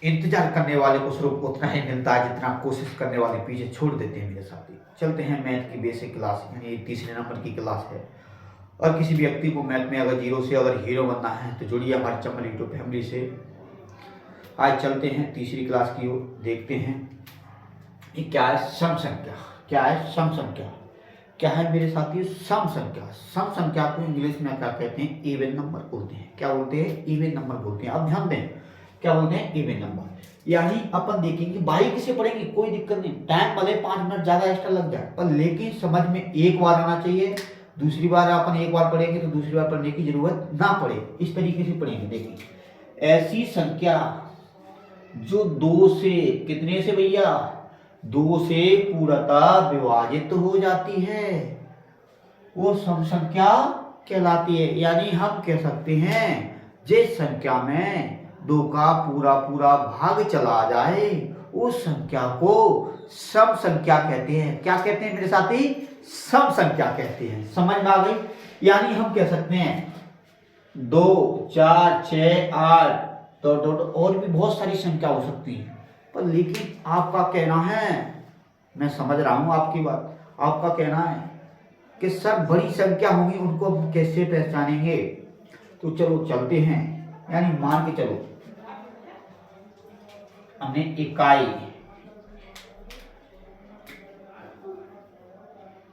इंतजार करने वाले को सिर्फ उतना ही मिलता है जितना कोशिश करने वाले पीछे छोड़ देते हैं मेरे साथी। चलते हैं मैथ की बेसिक क्लास, यानी तीसरे नंबर की क्लास है। और किसी व्यक्ति को मैथ में अगर जीरो से अगर हीरो बनना है तो जुड़िए हमारे चमन यूट्यूब फैमिली से। आज चलते हैं तीसरी क्लास की ओर, देखते हैं ये क्या है। सम संख्या क्या है? सम संख्या क्या है मेरे साथियों? सम संख्या। सम संख्या को इंग्लिश में क्या कहते हैं? इवन नंबर बोलते हैं। क्या बोलते हैं? इवन नंबर बोलते हैं। अब ध्यान दें, क्या बोलते हैं? Even number. यानी अपन देखेंगे बारीकी से पढ़ेंगे, कोई दिक्कत नहीं, टाइम भले 5 मिनट ज्यादा एक्स्ट्रा लग जाए, पर लेकिन समझ में एक बार आना चाहिए। दूसरी बार अपन एक बार पढ़ेंगे तो दूसरी बार पढ़ने की जरूरत ना पड़े, इस तरीके से पढ़ेंगे। देखिए, ऐसी संख्या जो 2 से, कितने से भैया? 2 से पूर्णतः विभाजित हो जाती है, वो सम संख्या कहलाती है। यानी हम कह सकते हैं जिस संख्या में 2 का पूरा पूरा भाग चला जाए उस संख्या को सम संख्या कहते हैं। क्या कहते हैं मेरे साथी? सम संख्या कहते हैं। समझ में आ गई? यानी हम कह सकते हैं 2, 4, 6, 8 तो और भी बहुत सारी संख्या हो सकती है, पर लेकिन आपका कहना है, मैं समझ रहा हूं आपकी बात, आपका कहना है कि सर बड़ी संख्या होंगी उनको हम कैसे पहचानेंगे? तो चलो चलते हैं। यानी मान के चलो हमने इकाई,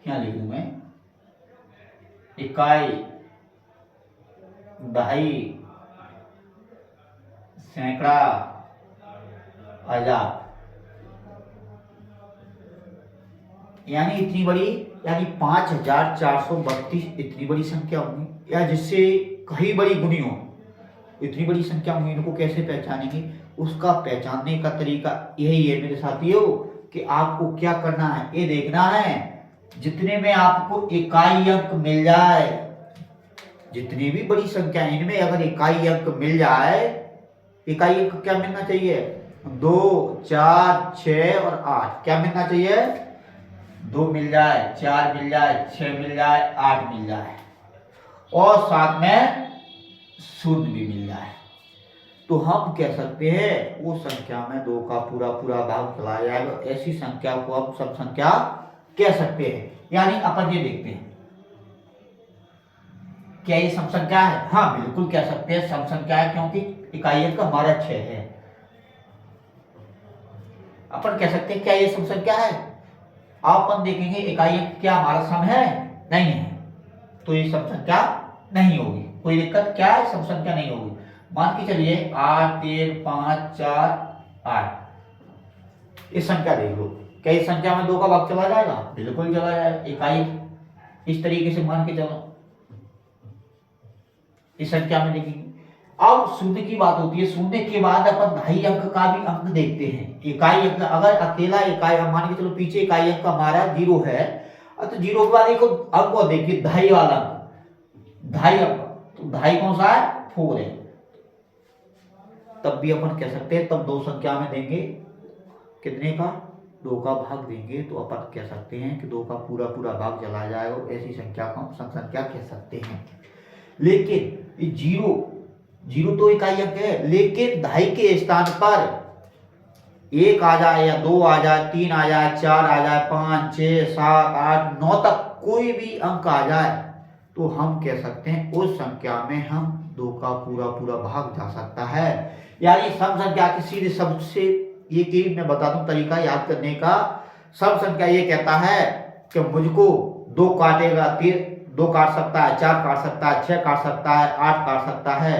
क्या लिखूं मैं? इकाई, दहाई, सैकड़ा, हजार, यानी इतनी बड़ी, यानी 5432 इतनी बड़ी संख्या होगी, या जिससे कई बड़ी गुनी हो, इतनी बड़ी संख्या होगी। इनको कैसे पहचानेंगे? उसका पहचानने का तरीका यही है मेरे साथियों कि आपको क्या करना है, ये देखना है जितने में आपको इकाई अंक मिल जाए, जितनी भी बड़ी संख्या इनमें अगर इकाई अंक मिल जाए, इकाई अंक क्या मिलना चाहिए? 2, 4, 6 और 8 क्या मिलना चाहिए? 2 मिल जाए, 4 मिल जाए, 6 मिल जाए, 8 मिल जाए और साथ में शून्य भी मिल जाए, तो हम कह सकते हैं वो संख्या में 2 का पूरा पूरा भाग चला जाएगा। ऐसी संख्या को हम सम संख्या कह सकते हैं। यानी अपन ये देखते हैं, क्या ये सम संख्या है? हाँ बिल्कुल कह सकते हैं सम संख्या है, क्योंकि इकाई अंक हमारा 6 है। अपन कह सकते हैं क्या ये सम संख्या है? अपन देखेंगे इकाई अंक क्या हमारा सम है? नहीं है, तो ये सम संख्या नहीं होगी। कोई दिक्कत? क्या है? सम संख्या नहीं होगी। मान के चलिए 8, 3, 5, 4, 8, इस संख्या देख लो, क्या इस संख्या में 2 का भाग चला जाएगा? बिल्कुल चला जाएगा। इकाई इस तरीके से मान के चलो, इस संख्या में देखेंगे। अब शून्य की बात होती है, शून्य के बाद अपन ढाई अंक का भी अंक देखते हैं। इकाई अंक अगर अकेला इकाई, मान के चलो पीछे इकाई अंक हमारा 0 है, तो 0 के बाद एक अंक को देखिए, ढाई वाला अंक, ढाई अंक, तो ढाई कौन सा है? 4 है। तब भी अपन कह सकते हैं, तब 2 संख्या में देंगे कितने का? 2 का भाग देंगे, तो अपन कह सकते हैं कि 2 का पूरा पूरा भाग चला जाएगा। ऐसी संख्या को हम सम संख्या कह सकते हैं। लेकिन ये 0 तो इकाई अंक है, लेकिन ढाई के स्थान पर 1 आ जाए या 2 आ जाए, 3 आ जाए, 4 आ जाए, 5, 6, 7, 8, 9 तक कोई भी अंक आ जाए, तो हम कह सकते हैं उस संख्या में हम 2 का पूरा पूरा भाग जा सकता है। यानी सम संख्या की सीधे सबसे एक ही मैं बता दूं तरीका याद करने का। सम संख्या ये कहता है कि मुझको 2 काटेगा, 2 काट सकता है, 4 काट सकता है, 6 काट सकता है, 8 काट सकता है,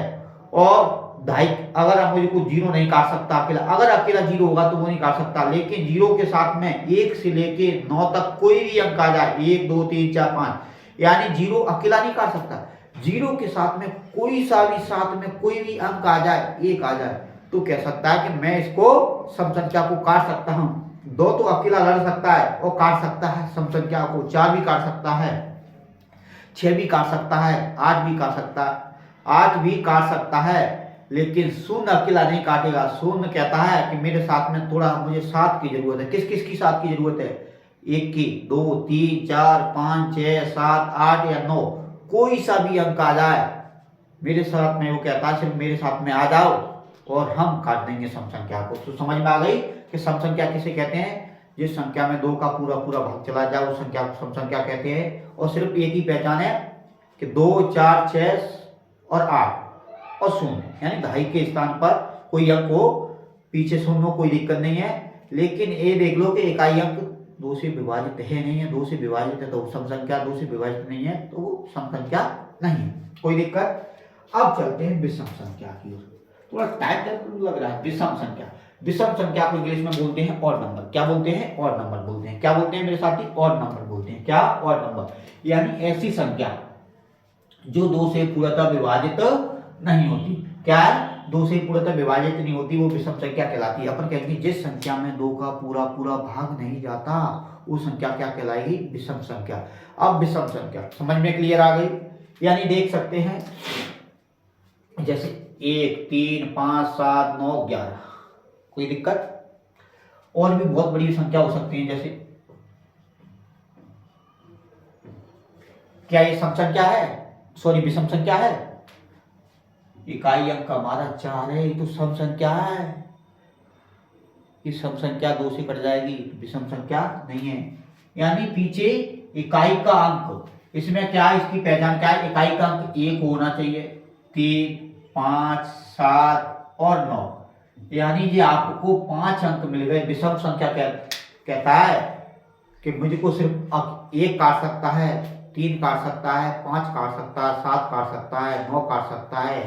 और ढाई अगर मुझे कुछ 0 नहीं काट सकता अकेला, अगर अकेला 0 होगा तो वो नहीं काट सकता। लेकिन 0 के साथ में 1 से लेके 9 तक कोई भी अंक आ जाए, 1, 2, 3, 4, 5, यानी 0 अकेला नहीं काट सकता। 0 के साथ में कोई सा भी साथ में कोई भी अंक आ जाए, 1 आ जाए, तो कह सकता है कि मैं इसको सम संख्या को काट सकता हूं। 2 तो अकेला लड़ सकता है और काट सकता है सम संख्या को, 4 भी काट सकता है, 6 भी काट सकता है, 8 भी काट सकता है, 8 भी काट सकता है, लेकिन शून्य अकेला नहीं काटेगा। शून्य कहता है कि मेरे साथ में थोड़ा मुझे 7 की जरूरत है। किस किस की 7 की जरूरत है? 1 की, 2, 3, 4, 5, 6, 7, 8 या 9, कोई सा भी अंक आ जाए मेरे साथ में, वो कहता है सिर्फ मेरे साथ में आ जाओ, और हम काट देंगे सम संख्या को। तो समझ में आ गई कि सम संख्या किसे कहते हैं? जिस संख्या में 2 का पूरा पूरा भाग चला जाए उस संख्या को सम संख्या कहते हैं। और सिर्फ एक ही पहचान है कि 2, 4, 6 और 8 और 0, यानी 2.5 के स्थान पर कोई अंक हो, पीछे 0 कोई दिक्कत नहीं है। लेकिन ये देख लो कि इकाई अंक 2 से विभाजित है नहीं है, 2 से विभाजित है तो सम संख्या, 2 से विभाजित नहीं है तो वो सम संख्या नहीं है, कोई दिक्कत। अब चलते हैं विषम संख्या की ओर। थोड़ा टाइम लग रहा है। विषम संख्या, विषम संख्या को इंग्लिश में बोलते हैं ऑड नंबर। क्या बोलते हैं? ऑड नंबर बोलते हैं। क्या बोलते हैं मेरे साथी? ऑड नंबर बोलते हैं। क्या? ऑड नंबर, यानी ऐसी संख्या जो 2 से पूर्णतः विभाजित नहीं होती। क्या है? 2 से पूर्णतः विभाजित नहीं होती, वो विषम संख्या कहलाती है। अपन कहेंगे जिस संख्या में 2 का पूरा पूरा भाग नहीं जाता वो संख्या क्या कहलाएगी? विषम संख्या। अब विषम संख्या समझ में क्लियर आ गई? यानी देख सकते हैं जैसे 1, 3, 5, 7, 9, 11, कोई दिक्कत? और भी बहुत बड़ी संख्या हो सकती है, जैसे क्या ये सम संख्या है? सॉरी, विषम संख्या है। इकाई अंक हमारा 4 है, ये तो सम संख्या है। ये सम संख्या 2 से कट जाएगी, विषम संख्या नहीं है। यानी पीछे इकाई का अंक, इसमें क्या है, इसकी पहचान क्या है? इकाई का अंक 1 होना चाहिए, 3, 5, 7 और 9, यानी ये आपको 5 अंक मिल गए। विषम संख्या कहता है कि मुझको सिर्फ 1 काट सकता है, 3 काट सकता है, 5 काट सकता है, 7 काट सकता है, 9 काट सकता है।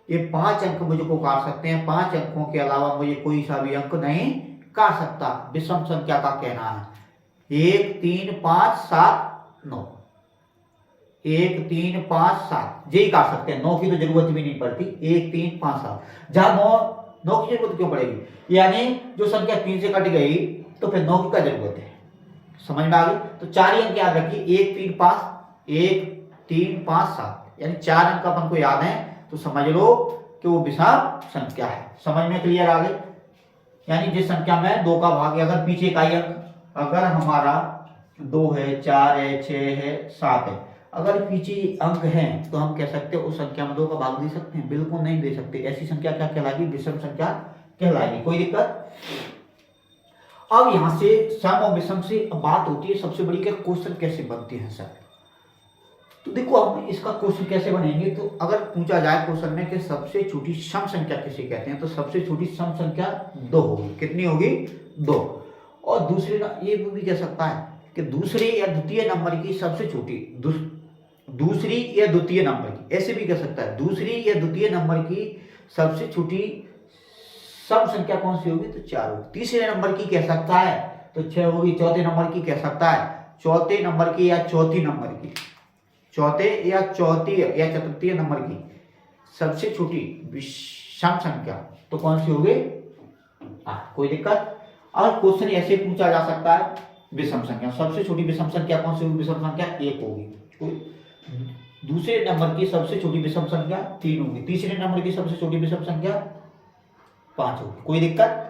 ये 5 अंक मुझको काट सकते हैं। 5 अंकों के अलावा मुझे कोई सा भी अंक नहीं काट सकता। विषम संख्या का कहना है 1, 3, 5, 7, 9, 1, 3, 5, 7 यही काट सकते हैं। 9 की तो जरूरत भी नहीं पड़ती। 1, 3, 5, 7 जहां 9 की जरूरत क्यों पड़ेगी? यानी जो संख्या 3 से कट गई तो फिर 9 की क्या जरूरत है? समझ में आ गई? तो 4 ही अंक याद रखिए, 1, 3, 5, 1, 3, 5, 7, यानी 4 अंक अपन को याद है तो समझ लो कि वो विषम संख्या है। समझ में क्लियर आ गई? यानी जिस संख्या में 2 का भाग, अगर पीछे इकाई अंक अगर हमारा 2 है, 4 है, 6 है, 7 है, अगर पीछे अंक हैं तो हम कह सकते हैं उस संख्या में 2 का भाग दे सकते हैं? बिल्कुल नहीं दे सकते। ऐसी संख्या क्या कहलाएगी? विषम संख्या कहलाएगी। कोई दिक्कत? अब यहां से सम और विषम से बात होती है सबसे बड़ी, क्या क्वेश्चन कैसे बनते हैं सर? तो देखो हम इसका क्वेश्चन कैसे बनेंगे, तो अगर पूछा जाए क्वेश्चन में कि सबसे छोटी सम संख्या किसे कहते हैं, तो सबसे छोटी सम संख्या 2 होगी। कितनी होगी? 2। और दूसरे ये भी कह सकता है कि दूसरे या द्वितीय नंबर की सबसे छोटी, दूसरी या द्वितीय नंबर की, ऐसे भी कह सकता है दूसरी या द्वितीय नंबर की सबसे छोटी सम संख्या कौन सी होगी? तो 4 होगी। तीसरे नंबर की कह सकता है तो 6 होगी। चौथे नंबर की कह सकता है, चौथे नंबर की या चौथी नंबर की, चौथे या चौथी या चतुर्थी नंबर की सबसे छोटी विषम संख्या तो कौन सी होगी? कोई दिक्कत? और क्वेश्चन ऐसे पूछा जा सकता है विषम संख्या, सबसे छोटी विषम संख्या कौन सी होगी? विषम संख्या 1 होगी। दूसरे नंबर की सबसे छोटी विषम संख्या 3 होगी। तीसरे नंबर की सबसे छोटी विषम संख्या 5 होगी। कोई दिक्कत?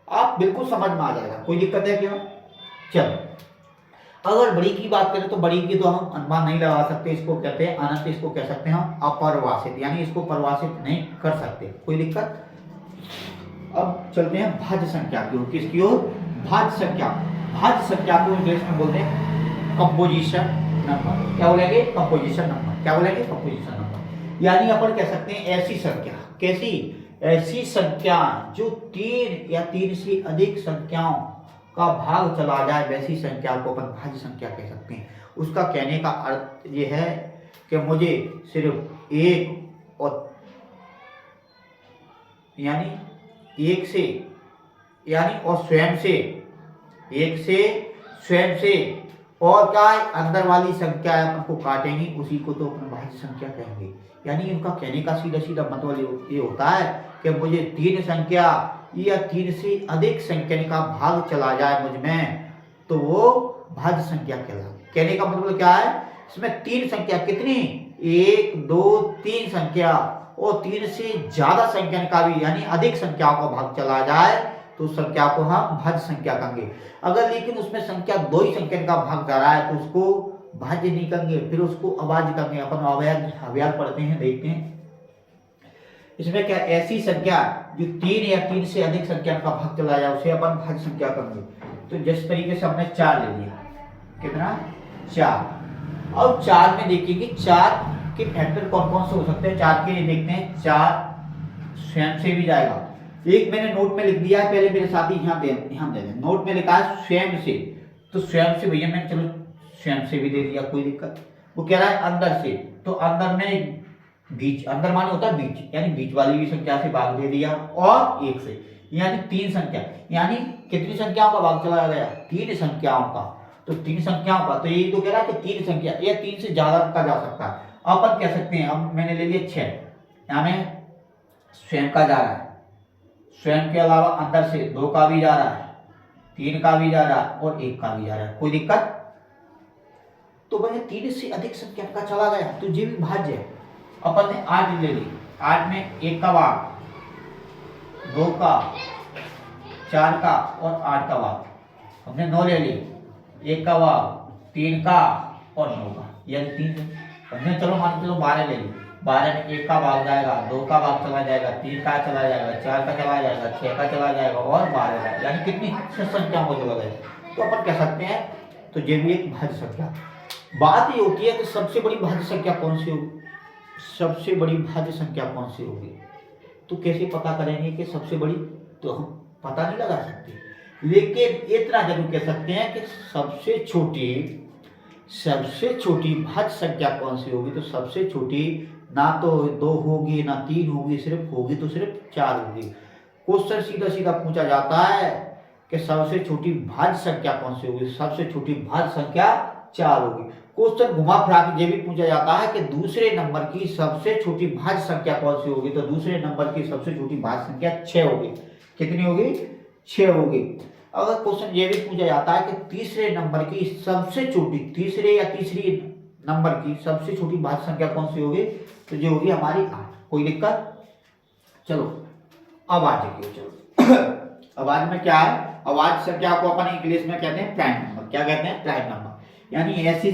आप बिल्कुल समझ में आ जाएगा। कोई दिक्कत है क्या? चलो, अगर बड़ी की बात करें तो बड़ी की तो हम अनुमान नहीं लगा सकते, इसको कहते हैं अनंत, इसको कह सकते हैं हम अपरिभाषित, यानी इसको परिभाषित नहीं कर सकते। कोई दिक्कत? अब चलते हैं भाज्य संख्या की ओर। किसकी ओर? भाज्य संख्या। भाज्य संख्या को इंग्लिश में बोलते हैं कंपोजिशन नंबर। क्या बोलेंगे? Composition number. क्या बोलेंगे? Composition number. यानी अपन कह सकते हैं ऐसी संख्या, कैसी? ऐसी संख्या जो 3 या 3 से अधिक संख्याओं का भाग चला जाए, वैसी संख्या को अपन भाज्य संख्या कह सकते हैं। उसका कहने का अर्थ ये है कि मुझे सिर्फ 1 और यानी 1 से, यानी और स्वयं से, 1 से स्वयं से और क्या अंदर वाली संख्या अपन को काटेंगी, उसी को तो अपन भाज्य संख्या कहेंगे। यानी उनका कहने का सीधा सीधा मतलब ये होता है कि मुझे 3 संख्या या 3 से अधिक संख्या का भाग चला जाए मुझ में तो वो भाज्य संख्या कहलाती। कहने का मतलब क्या है? इसमें 3 संख्या, कितनी? 1, 2, 3 संख्या और 3 से ज्यादा संख्या का भी यानी अधिक संख्याओं का भाग चला जाए तो उस संख्या को हम भाज्य संख्या कहेंगे। अगर लेकिन उसमें संख्या 2 ही संख्या का भाग जा रहा है तो उसको भाज्य नहीं कहेंगे, फिर उसको अभाज्य कहेंगे। अपन अवयव पढ़ते हैं, देखते हैं। इसमें क्या ऐसी संख्या जो 3 या 3 से अधिक संख्या का भाग चला जाए उसे अपन भाज्य संख्या कहेंगे। तो जिस तरीके से हमने 4 ले लिया, कितना 4। अब 4 में देखेंगे 4 के फैक्टर कौन कौन से हो सकते हैं। 4 के देखते हैं, 4 स्वयं से भी जाएगा। एक मैंने नोट में लिख दिया है, पहले मेरे साथ ही यहाँ दे दें। नोट में लिखा है स्वयं से, तो स्वयं से भैया मैंने चलो स्वयं से भी दे दिया, कोई दिक्कत। वो कह रहा है अंदर से, तो अंदर में बीच, अंदर माने होता है बीच, यानी बीच वाली भी संख्या से भाग दे दिया, और 1 से, यानी 3 संख्या, यानी कितनी संख्याओं का भाग चला गया, 3 संख्याओं का। तो 3 संख्याओं का, तो ये तो कह रहा है कि 3 संख्या या 3 से ज्यादा का जा सकता है। अपन कह सकते हैं, अब मैंने ले लिया 6, यानी स्वयं का जा रहा है, स्वयं के अलावा अंदर से 2 का भी जा रहा है, 3 का भी जा रहा है और 1 का भी जा रहा है, कोई दिक्कत। तो भाई 3 से अधिक संख्या का चला गया तो ये भी भाज्य है। अपन ने 8 ले ली, 8 में 1 का भाग, 2 का, 4 का और 8 का भाग। हमने 9 ले ली, 1 का भाग, 3 का और 9 का, यानी 3। हमने चलो मान के चलो 12 ले ली, 12 में 1 का भाग जाएगा, 2 का भाग चला जाएगा, 3 का चला जाएगा, 4 का चला जाएगा, 6 का चला जाएगा और 12 का, यानी कितनी 6 संख्याओं को चला गया। तो अपन कह सकते हैं, तो ये भी एक भाज्य संख्या। बात ये होती है कि सबसे बड़ी भाज्य संख्या कौन सी होगी, सबसे बड़ी भाज्य संख्या कौन सी होगी। तो कैसे पता करेंगे कि सबसे बड़ी, तो हम पता नहीं लगा सकते, लेकिन इतना जरूर कह सकते हैं कि सबसे छोटी भाज्य संख्या कौन सी होगी। तो सबसे छोटी ना तो 2 होगी ना 3 होगी, सिर्फ होगी तो सिर्फ 4 होगी। क्वेश्चन सीधा सीधा पूछा जाता है कि सबसे छोटी भाज्य संख्या कौन सी होगी, सबसे छोटी भाज्य संख्या 4 होगी। क्वेश्चन घुमा फिरा के ये भी पूछा जाता है कि दूसरे नंबर की सबसे छोटी भाज्य संख्या कौन सी होगी। तो दूसरे नंबर की सबसे छोटी भाज्य संख्या 6 होगी। कितनी होगी, 6 होगी। अगर क्वेश्चन ये भी पूछा जाता है कि तीसरे नंबर की सबसे छोटी, तीसरे या तीसरी नंबर की सबसे छोटी भाज्य संख्या कौन सी होगी, तो ये होगी हमारी 8। कोई दिक्कत। चलो अब आज देखिए, चलो अब आज में क्या है, अब आज संख्या को अपन इंग्लिश में कहते हैं प्राइम नंबर। क्या कहते हैं, प्राइम नंबर, यानी ऐसी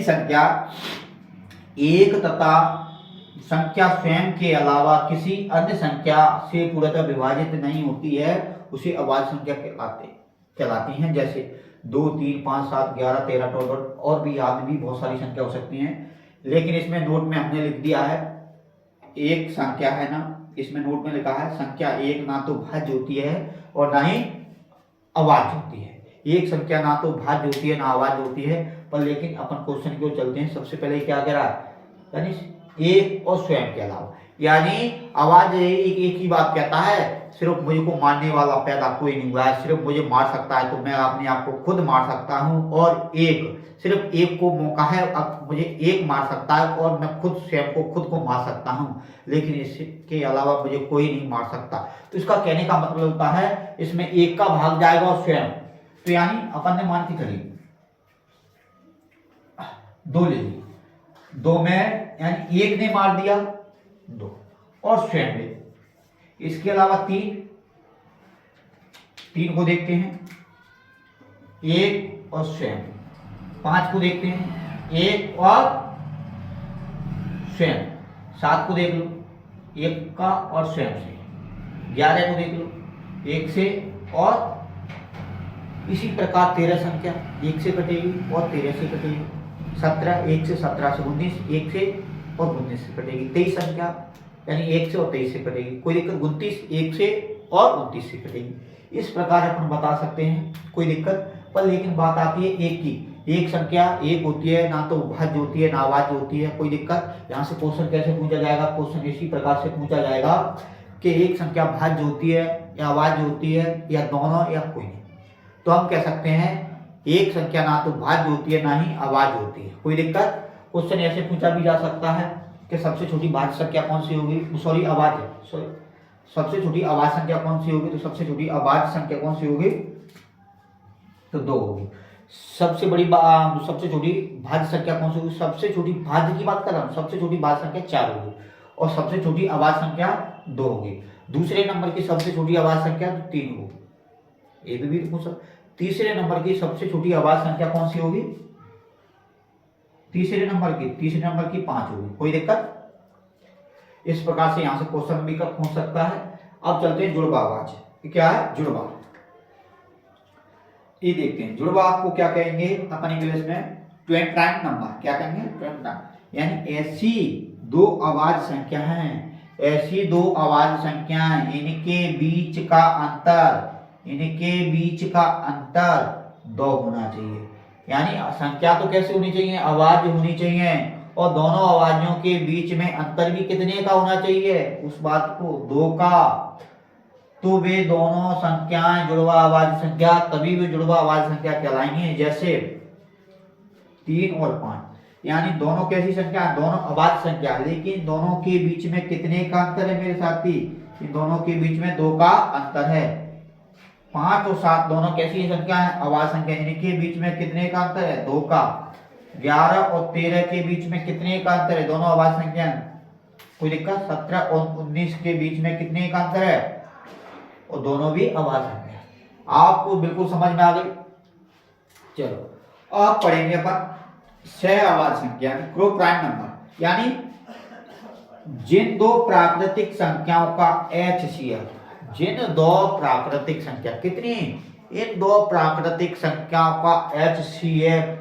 संख्या एक तथा संख्या स्वयं के अलावा किसी अन्य संख्या से पूर्णतः विभाजित नहीं होती है, उसे अभाज्य संख्या कहलाती हैं। जैसे 2, 3, 5, 7, 11, 13 टोटल और भी याद भी बहुत सारी संख्या हो सकती हैं। लेकिन इसमें नोट में हमने लिख दिया है एक संख्या है ना, इसमें नोट में लिखा है संख्या एक ना तो भाज्य होती है और ना ही अभाज्य होती है। एक संख्या ना तो भाज्य होती है ना अभाज्य होती है। पर लेकिन अपन क्वेश्चन की ओर चलते हैं। सबसे पहले क्या कह रहा है, यानी एक और स्वयं के अलावा, यानी अभाज्य एक ही बात कहता है, सिर्फ मुझे को मारने वाला पैदा कोई नहीं हुआ है, सिर्फ मुझे मार सकता है तो मैं अपने आप को खुद मार सकता हूँ, और सिर्फ एक को मौका है, अब मुझे एक मार सकता है और मैं खुद स्वयं को खुद को मार सकता हूँ, लेकिन इसके अलावा मुझे कोई नहीं मार सकता। तो इसका कहने का मतलब होता है इसमें एक का भाग जाएगा और स्वयं, तो यानी अपन ने मान के चलिए 2 ले ली, 2 में यानी एक ने मार दिया 2 और स्वयं ले। इसके अलावा 3 को देखते हैं, 1 और स्वयं। 5 को देखते हैं, 1 और स्वयं। 7 को देख लो, 1 का और स्वयं से। 11 को देख लो, 1 से और इसी प्रकार 13 संख्या 1 से कटेगी और 13 से कटेगी। 17, 1 से 17 से 19, 1 से और 19 से कटेगी। 23 संख्या यानी 1 से और 23 से कटेगी, कोई दिक्कत। 29, 1 से और 29 से कटेगी। इस प्रकार अपन बता सकते हैं, कोई दिक्कत। पर लेकिन बात आती है एक की, एक संख्या एक होती है, ना तो भाज्य होती है ना अभाज्य होती है, कोई दिक्कत। यहाँ से क्वेश्चन कैसे पूछा जाएगा, क्वेश्चन इसी प्रकार से पूछा जाएगा कि एक संख्या भाज्य होती है या अभाज्य होती है या दोनों या कोई नहीं। तो हम कह सकते हैं एक संख्या ना तो भाज्य होती है ना ही अभाज्य होती है, कोई दिक्कत। क्वेश्चन ऐसे पूछा भी जा सकता है कि सबसे छोटी भाज्य संख्या कौन सी होगी, सॉरी अभाज्य, सबसे छोटी अभाज्य संख्या कौन सी होगी, तो सबसे छोटी अभाज्य संख्या कौन सी होगी, तो 2 होगी। सबसे छोटी भाज्य संख्या कौन सी होगी, सबसे छोटी भाज्य की बात कर रहा हूँ, सबसे छोटी भाज्य संख्या 4 होगी और सबसे छोटी अभाज्य संख्या 2 होगी। दूसरे नंबर की सबसे छोटी अभाज्य संख्या 3 होगी, ये भी पूछा। तीसरे नंबर की सबसे छोटी अभाज्य संख्या कौन सी होगी, तीसरे नंबर की 5 होगी, कोई दिक्कत। इस प्रकार से यहाँ से क्वेश्चन भी हो सकता है। अब चलते हैं जुड़वा आवाज। ये क्या है? जुड़वा। ये देखते हैं जुड़वा आपको क्या कहेंगे अपन इंग्लिश में? ट्वेंट प्राइम नंबर। क्या कहेंगे? ट्वेंट प्राइम। यानी ऐसी दो आवाज संख्या हैं, ऐसी दो आवाज संख्याएं इनके बीच का अंतर 2 होना चाहिए। यानी संख्या तो कैसे होनी चाहिए? आवाज होनी चाहिए, और दोनों आवाजों के बीच में अंतर भी कितने का होना चाहिए? उस बात को 2 का। तो वे दोनों संख्याएं जुड़वा आवाज संख्या, तभी वे जुड़वा आवाज संख्या कहलाएंगे। जैसे 3 और 5, यानी दोनों कैसी संख्या? दोनों आवाज संख्या, लेकिन दोनों के बीच में कितने का अंतर है मेरे साथी? इन दोनों के बीच में 2 का अंतर है। 5 और 7 दोनों कैसी संख्या है? आवाज संख्या। इनके बीच में कितने का अंतर है? 2 का। 11 और 13 के बीच में कितने का अंतर है? दोनों आवाज संख्या। कोई दिक्कत? 17 और 19 के बीच में कितने का अंतर है? और दोनों भी आवाज संख्या। आपको बिल्कुल समझ में आ गई? चलो अब पढ़ेंगे अपन सह आवाज संख्या, क्रो प्राइम नंबर। यानी जिन दो प्राकृतिक संख्याओं का HCF, जिन दो प्राकृतिक संख्या, कितनी? इन दो प्राकृतिक संख्याओं का HCF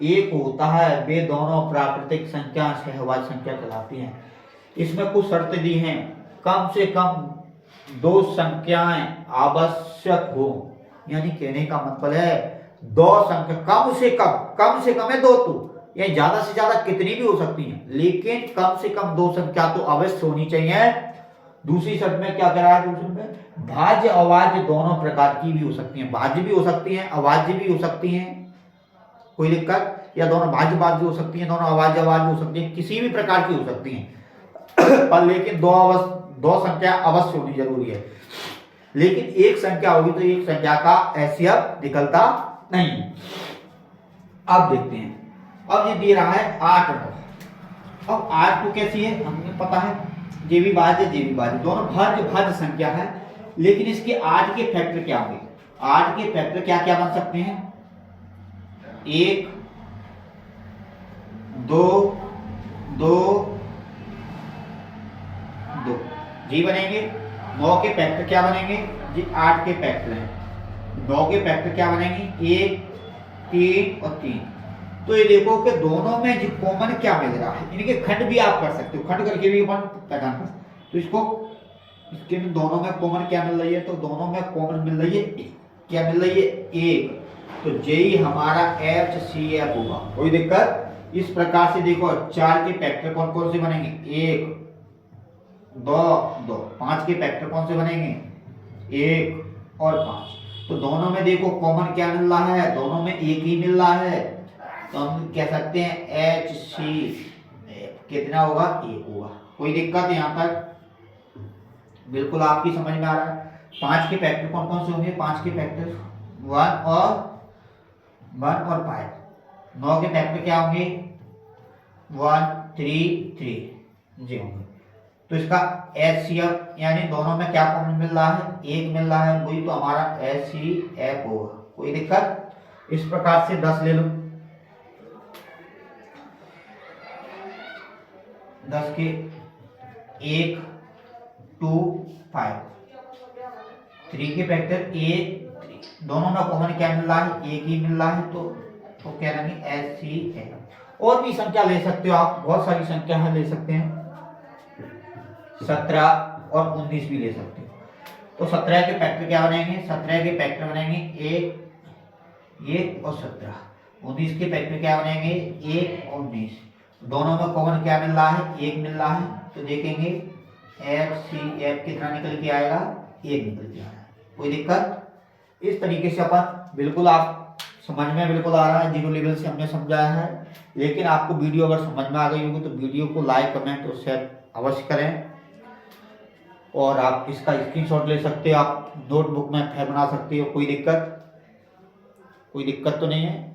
1 होता है, वे दोनों प्राकृतिक संख्या सहवाची संख्या कहलाती हैं। इसमें कुछ शर्तें दी हैं। कम से कम 2 संख्याएं आवश्यक हो, यानी कहने का मतलब है 2 संख्या कम से कम है 2, तो या ज्यादा से ज्यादा कितनी भी हो सकती हैं, लेकिन कम से कम 2 संख्या तो अवश्य होनी चाहिए। दूसरी शर्त में क्या कह रहा है? दूसरी में भाज्य आवाज दोनों प्रकार की भी हो सकती हैं, भाज्य भी हो सकती हैं, अवाज्य भी हो सकती हैं। कोई दिक्कत? या दोनों भाज्य भी हो सकती हैं, दोनों आवाज हो सकती हैं, किसी भी प्रकार की हो सकती हैं। पर लेकिन 2 संख्या अवश्य होनी जरूरी है। लेकिन एक संख्या होगी तो एक संख्या का HCF निकलता नहीं। अब देखते हैं। अब ये दे रहा है 8 9। अब 8 तो कैसी है? हमें पता है जेबी भाज्य दोनों भाज्य संख्या है, लेकिन इसके 8 के फैक्टर क्या होंगे? 8 के फैक्टर क्या क्या बन सकते हैं? 1 2 2 2 जी बनेंगे। 9 के फैक्टर क्या बनेंगे? जी 8 के फैक्टर हैं। 9 के फैक्टर क्या बनेंगे? 1 3 और 3। तो ये देखो कि दोनों में जो कॉमन क्या मिल रहा है, इनके खंड भी आप कर सकते हो, खंड करके भी अपन पहचान कर सकते हो। तो इसको इसके दोनों में कॉमन क्या मिल रही है? तो दोनों में कॉमन मिल रही है क्या मिल रही है? 1। तो जेई हमारा HCF होगा। कोई दिक्कत? इस प्रकार से देखो 4 के फैक्टर कौन कौन से बनेंगे? 1 2 2। 5 के फैक्टर कौन से बनेंगे? 1 और 5। तो दोनों में देखो कॉमन क्या मिल रहा है? दोनों में 1 ही मिल रहा है। तो हम कह सकते हैं HCF कितना होगा? 1 होगा। कोई दिक्कत है यहाँ तक? बिल्कुल आपकी समझ में आ रहा है। 5 के फैक्टर कौन कौन से होंगे? 5 के फैक्टर 1 और 5। 9 के फैक्टर क्या होंगे? 1 3 3 जी होंगे। तो इसका HCF यानी दोनों में क्या कॉमन मिल रहा है? 1 मिल रहा है, वही तो हमारा HCF होगा। कोई दिक्कत? इस प्रकार से 10 ले लो। 10 के 1 2 5। 3 के फैक्टर 1 3। दोनों में कॉमन क्या मिल रहा है? 1 ही मिल रहा है। तो क्या रहेंगे? HCF। और भी संख्या ले सकते हो आप, बहुत सारी संख्या है ले सकते हैं। 17 और 19 भी ले सकते हो। तो 17 के फैक्टर क्या बनेंगे? 17 के फैक्टर बनेंगे 1 और 17। 19 के फैक्टर क्या बनेंगे? 1 और 19। दोनों में कॉमन क्या मिल रहा है? 1 मिल रहा है। तो देखेंगे HCF कितना निकल के आएगा? 1 निकल के आएगा। कोई दिक्कत? इस तरीके से अपन बिल्कुल आप समझ में बिल्कुल आ रहा है, 0 लेवल से हमने समझाया है। लेकिन आपको वीडियो अगर समझ में आ गई होगी तो वीडियो को लाइक कमेंट और शेयर अवश्य करें। और आप इसका स्क्रीनशॉट ले सकते हो, आप नोटबुक में बना सकते हो। कोई दिक्कत तो नहीं है।